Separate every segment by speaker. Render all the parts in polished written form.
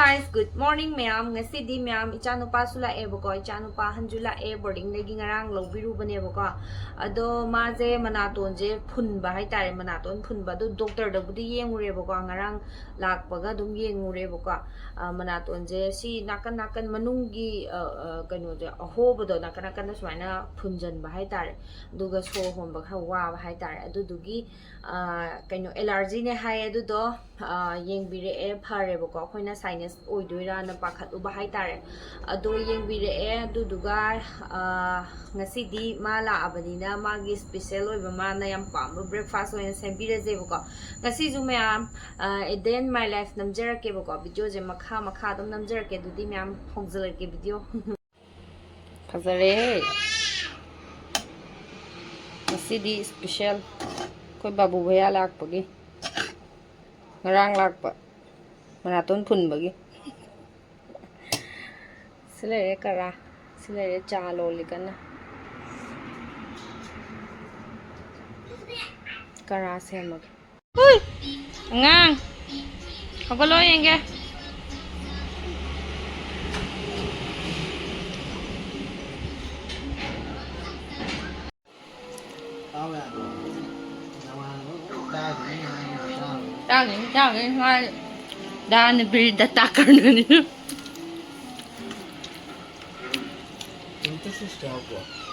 Speaker 1: guys, good morning ma'am. Ngasi di ma'am ichanupa su lae bako ichanupa hanju lae boarding lagi ngarang lawbiru bane bako ado maje manaton je phunba hai tare manaton phunba do doctor da budi yengure bako ngarang lakpaga dum yengure bako manaton je si nakan nakan manungi kaino je ahobodo nakan nakan da suaina phunjan ba hai tare duga so homba kha wa hai tare adu dugi kaino allergy ne hai adu do yengbire e phare bako khoina sinus oidoira na pakhat uba hai tare ado yengbire e adu duga ngasi di mala abanina magi special oiba mana yam pam breakfast oina sembire je bako ngasi ju myam a day in my life namjara ke bako video je makha dum namjara ke dudi myam hongzala ke video khazare ngasi di special koi babu bhaiya lakpagi ngarang lakpa manaton phun bagi silere kara silere cha loli kana kara semag hui ngang hagalo yenge Daging mai dan beri data karena ni.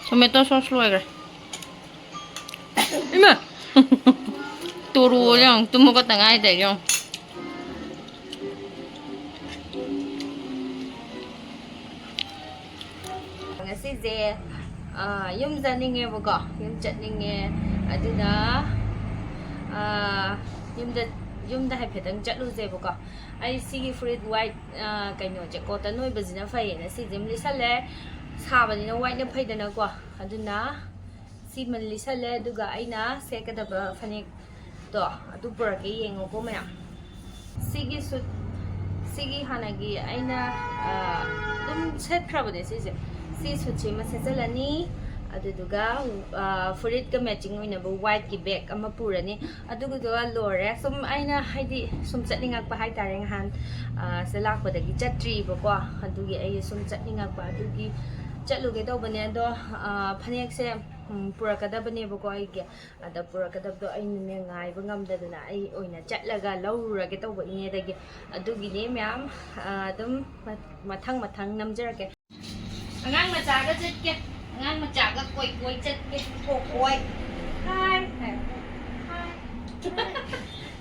Speaker 1: Tomato sauce loh Ima. Turu yang tumu ko tengah ada yang. Ngasi je yum zaninge boga yum chutninge aduna yumda haifetang chatlu je boka ai sigi fruit white kaino je cotton noi bazina fai na si jemli sale sabani na white na faidana ko aduna si manli sale duga aina sekada ba fanik to adu burake yengo ko maya sigi hanagi aina dum set krabade si suchi ma sejalani aduduga fruit ka matching oina ba white ki bag ama purani adugudo lore sum aina haidi sum chatningak pa hai tare han se lakpadagi chatri ba ko adugi ai sum chatningak pa adugi chatluge to bane do phanek se purakada bane ba ko ai ge ada purakada do ai ne ngai ba ngam da na ai oina chatlaga laurage to ba ine dagi adugi ne myam dum mathang namjarake angang macha ga chatke ngan macha ga koi chat ke koi hai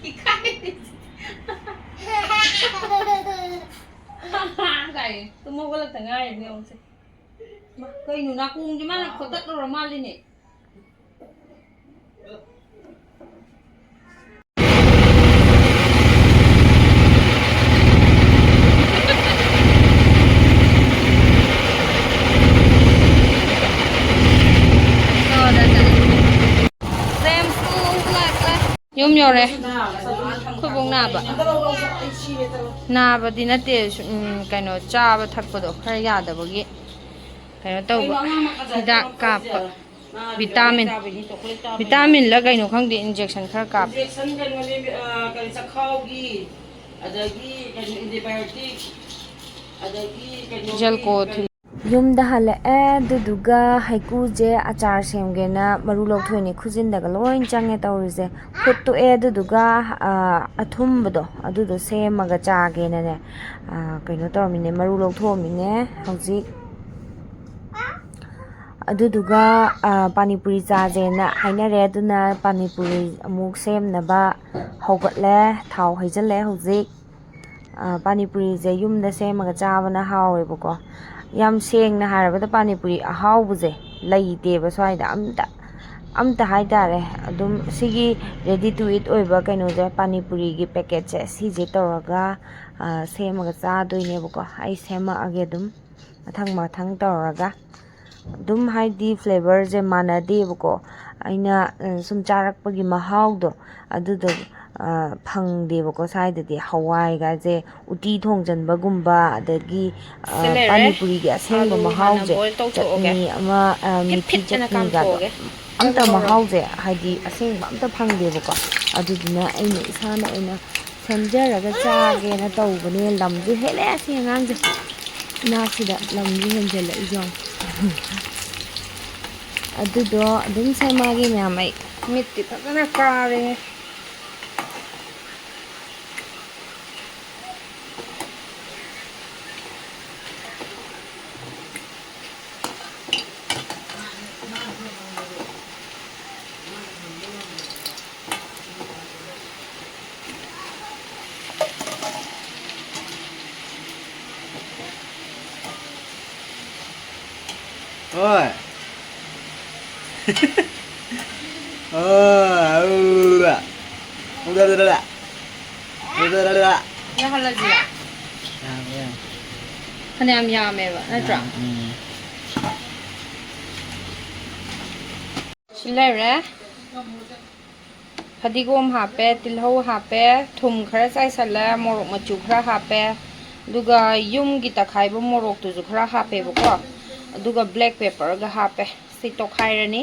Speaker 1: ikai kai tumo wala tanga ni ông se kai nu na kung di mana khotat ro mali ni yum yore khubung naba di nate kaino chaba thakpado khara yadabagi kaino tawba hidak kappa vitamin la kaino khangdi injection khara kap
Speaker 2: injection kaino kali sakhawgi adagi kaino antibiotic adagi kaino
Speaker 1: gel ko yumda halae duduga haiku je achar semgena maru lokthoni khujindaga loin change tawrise khuttu e duduga athumbodo adudo semaga chagena ne kaino tawmine maru lokthomine hauji aduduga panipuri chajena hainare aduna panipuri amuk semnaba hogatle thau haijalle hauji panipuri je yumda semaga chabana hawebako yam seng na harabada panipuri ahawbuze laiteba swaida amta haitare adum sigi ready to eat oiba kaino je panipuri gi packet che sije toraga semaga cha doine bako ai sema age dum mathang toraga dum haidi flavor je manade bako aina sum charakpagi mahawdo adudo phangdebako saidadi hawai ga je uti thongjanbagumba adagi panipuri gi asengba mahau je chutney ama mithi chutney ga amta mahau je haidi asengba amta phangdebako adudina aina isana aina ꯁꯦꯝꯖꯔꯒ ꯆꯥꯒꯦꯅ ꯇꯧꯕꯅꯦ ꯂꯝꯁꯨ ꯍꯦꯜꯂꯦ ꯁꯤ ꯑꯉꯥꯡꯁꯦ ꯏꯅꯥꯛꯁꯤꯗ ꯂꯝꯁꯨ ꯍꯦꯟꯖꯜꯂꯛꯏꯖꯣ ꯑꯗꯨꯗꯣ ꯑꯗꯨꯝ ꯁꯦꯝꯃꯛꯑꯒꯦ ꯃꯌꯥꯝ ꯑꯩ ꯃꯤꯠꯇꯤ ꯐꯖꯅ ꯀꯥꯔꯦ
Speaker 3: Ôi. Udah.
Speaker 1: 야할라지야 그냥 야매봐 나트라 실례래 ꯐꯗꯤꯒꯣꯝ ꯍꯥꯞꯄꯦ ꯇꯤꯜꯍꯧ ꯍꯥꯞꯄꯦ ꯊꯨꯝ ꯈꯔ ꯆꯥꯏꯁꯜꯂꯦ ꯃꯣꯔꯣꯛ ꯃꯆꯨ ꯈꯔ ꯍꯥꯞꯄꯦ ꯑꯗꯨꯒ ꯌꯨꯝꯒꯤ ꯇꯛꯈꯥꯏꯕ ꯃꯣꯔꯣꯛꯇꯨꯁꯨ ꯈꯔ ꯍꯥꯞꯄꯦꯕꯀꯣ ꯑꯗꯨꯒ ꯕ꯭ꯂꯦꯛ ꯄꯦꯄꯔꯒ ꯍꯥꯞꯄꯦ ꯁꯤ ꯇꯣꯈꯥꯏꯔꯅꯤ